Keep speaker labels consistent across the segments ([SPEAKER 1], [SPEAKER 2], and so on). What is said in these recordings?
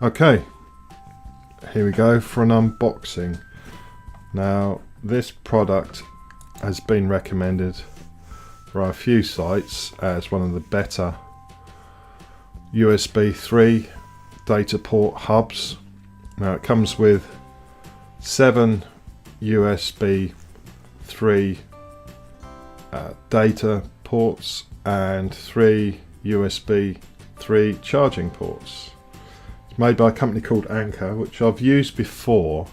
[SPEAKER 1] Okay, here we go for an unboxing. Now this product has been recommended by a few sites as one of the better USB 3 data port hubs. Now it comes with 7 USB 3 data ports and 3 USB 3 charging ports. It's made by a company called Anker, which I've used before,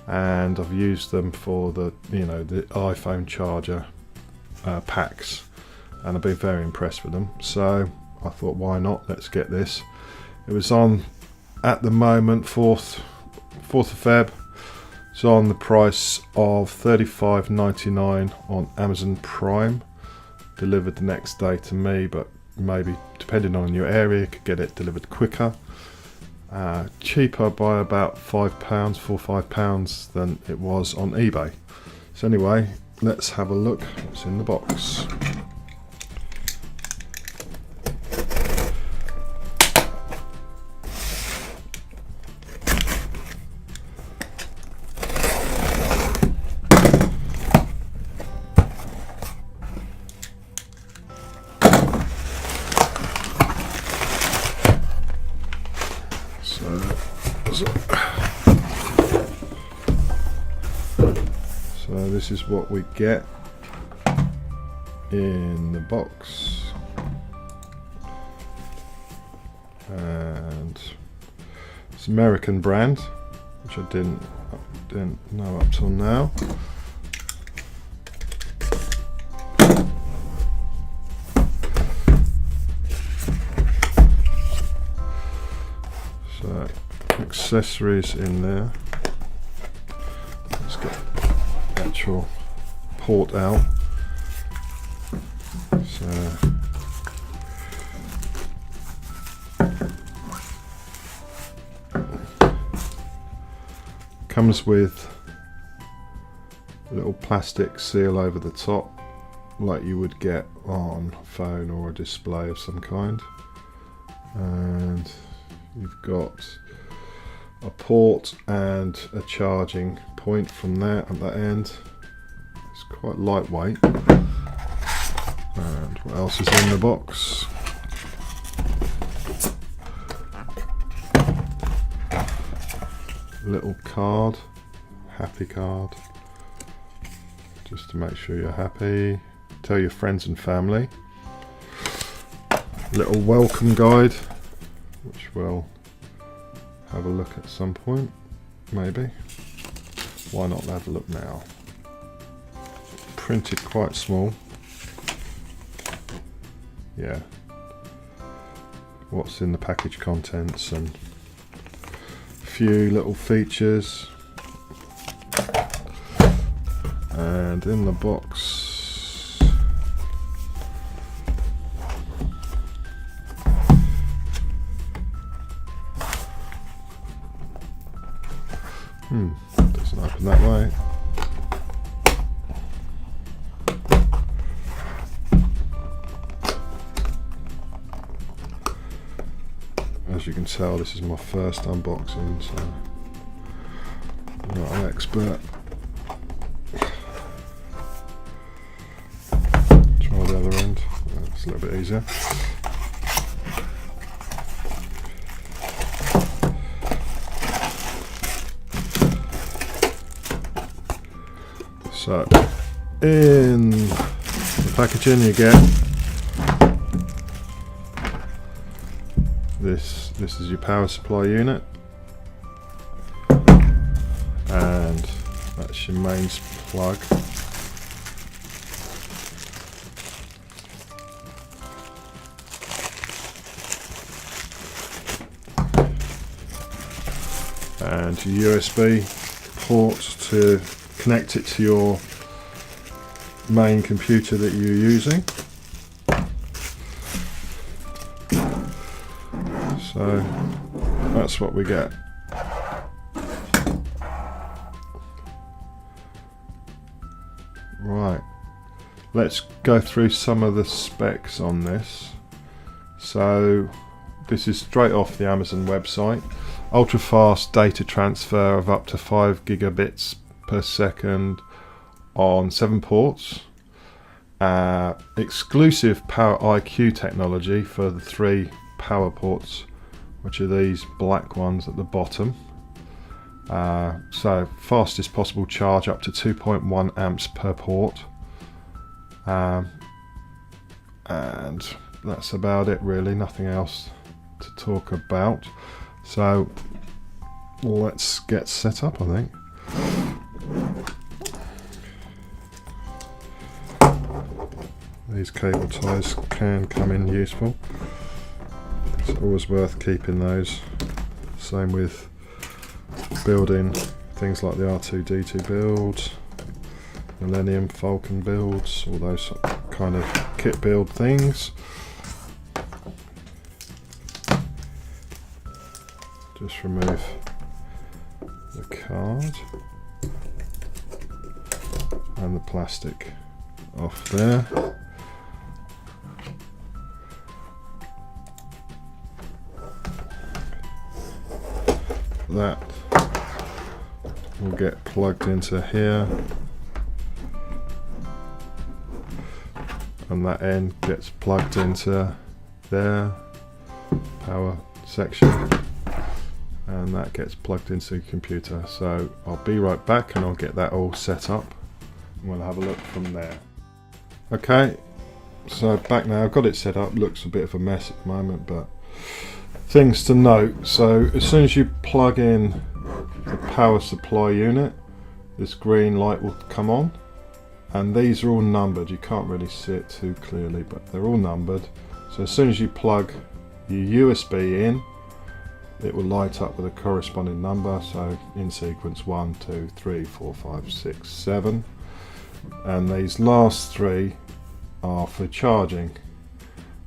[SPEAKER 1] and I've used them for the the iPhone charger packs, and I've been very impressed with them. So I thought, why not? Let's get this. It was on at the moment 4th of Feb. It's on the price of $35.99 on Amazon Prime. Delivered the next day to me, but maybe depending on your area, you could get it delivered quicker. Cheaper by about £5, £4 or £5 than it was on eBay. So anyway, let's have a look what's in the box. So this is what we get in the box, and it's an American brand, which I didn't know up till now. So accessories in there. Let's get the actual port out. So comes with a little plastic seal over the top, like you would get on a phone or a display of some kind, and you've got a port and a charging point from there at that end. It's quite lightweight. And what else is in the box? Little card, happy card, just to make sure you're happy. Tell your friends and family. Little welcome guide, which we'll have a look at some point, maybe. Why not have a look now? Printed quite small. Yeah. What's in the package contents and a few little features. And in the box, doesn't open that way. As you can tell, this is my first unboxing, so I'm not an expert. Try the other end, it's a little bit easier. So, in the packaging you get this is your power supply unit, and that's your mains plug. And your USB port to connect it to your main computer that you're using. So that's what we get. Right, let's go through some of the specs on this. So this is straight off the Amazon website. ultra fast data transfer of up to 5 gigabits per second on 7 ports, exclusive Power IQ technology for the 3 power ports, which are these black ones at the bottom. So fastest possible charge up to 2.1 amps per port, and that's about it really, nothing else to talk about. So let's get set up, I think. These cable ties can come in useful. It's always worth keeping those. Same with building things like the R2-D2 builds, Millennium Falcon builds, all those kind of kit build things. Just remove the card and the plastic off there. That will get plugged into here, and that end gets plugged into there, power section, and that gets plugged into the computer. So I'll be right back and I'll get that all set up and we'll have a look from there. Okay, so back now, I've got it set up. Looks a bit of a mess at the moment, but things to note. So as soon as you plug in the power supply unit, this green light will come on, and these are all numbered. You can't really see it too clearly, but they're all numbered. So as soon as you plug your USB in, it will light up with a corresponding number, so in sequence 1, 2, 3, 4, 5, 6, 7, and these last 3 are for charging.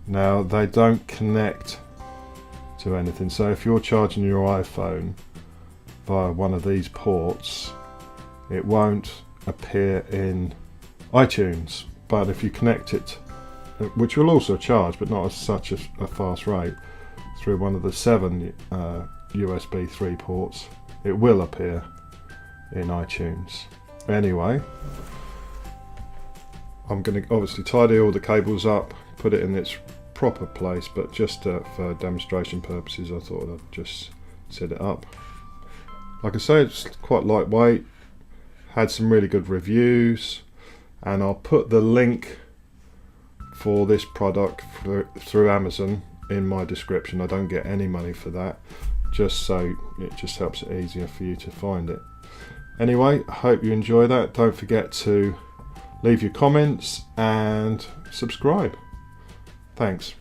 [SPEAKER 1] Now they don't connect to anything, so if you're charging your iPhone via one of these ports, it won't appear in iTunes, but if you connect it, which will also charge but not at such a fast rate, through one of the 7 USB 3 ports, it will appear in iTunes. Anyway, I'm going to obviously tidy all the cables up, put it in its proper place, but just for demonstration purposes I thought I'd just set it up. Like I say, it's quite lightweight, had some really good reviews, and I'll put the link for this product through Amazon in my description. I don't get any money for that, just so it just helps it easier for you to find it. Anyway, I hope you enjoy that. Don't forget to leave your comments and subscribe. Thanks.